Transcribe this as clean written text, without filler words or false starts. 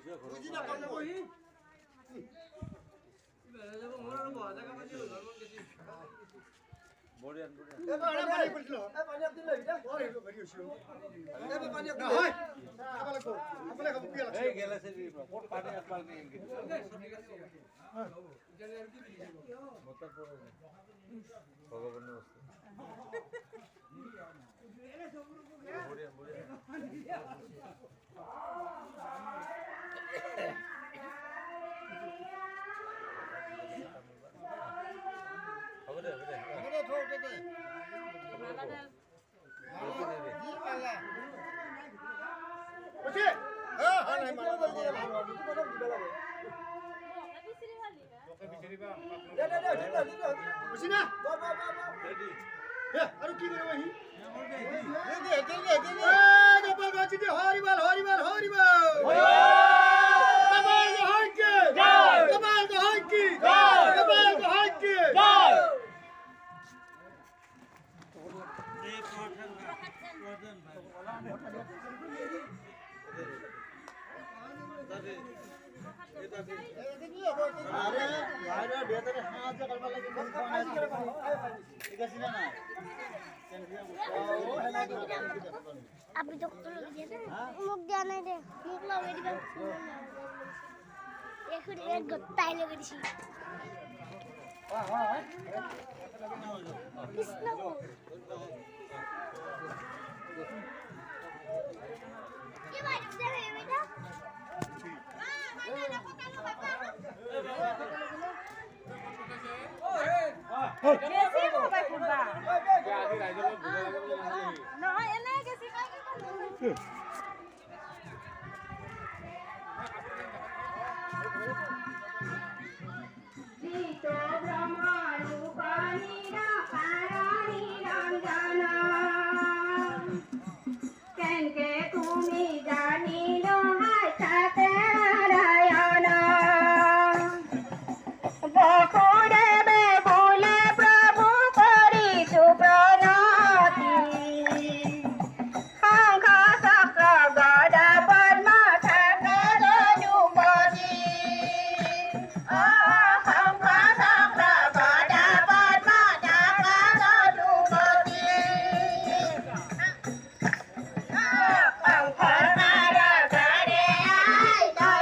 বুজি নাপাওঁ যাব সি বঢ়িয়া বঢ়িয়া এবাৰ পানী পড়ছিল পানী আপনি লৈ যা ওই ভৰি হৈছিল এবাৰ পানী আপনি হয় আপলে কো আপলে কো কি লাগছে এই গেলাছে দি কোট পানি আপল নি ইনকে মত পড়ে ভগবানের বস্তু বঢ়িয়া বঢ়িয়া হবে দে ঠোঁটে বুঝি হ্যাঁ হ্যাঁ নাই মারা দে বুঝি না রেডি এ আর কি করে ওই দে গোপাল বাজি দে হরিবল হরিবল হরিবল গোপাল হইকে জয় গোপাল হইকে জয় গোপাল হইকে জয় আরে বাইরে ভেতরে সাহায্য করবা লাগি কোন খাইছি করে ঠিক আছে না আপনি তো কত লোক দিয়েছে মুখ দেয়া নাই রে মুখ লাগাই দিবেন এখন এক গত্তাই লাগা দিছি কৃষ্ণ কি ভাই দেবে বেটা না কথা না বাবা কেসি মোবাইল ফুটবা নহয় এনে কেসি কাই কি জিতো ব্রহ্মা রূপানি না পারানি রঞ্জনা কেনকে তুমি জানিলো হায় সাথে নারায়ণ বকুড়ে বলে প্রভু করিছু প্রণতি শঙ্খ চক্র গদা পদ্ম থাকে যুপতি শঙ্খ চক্র গদা পদ্ম থাকে যুপতি শঙ্খ মার ঘরে আই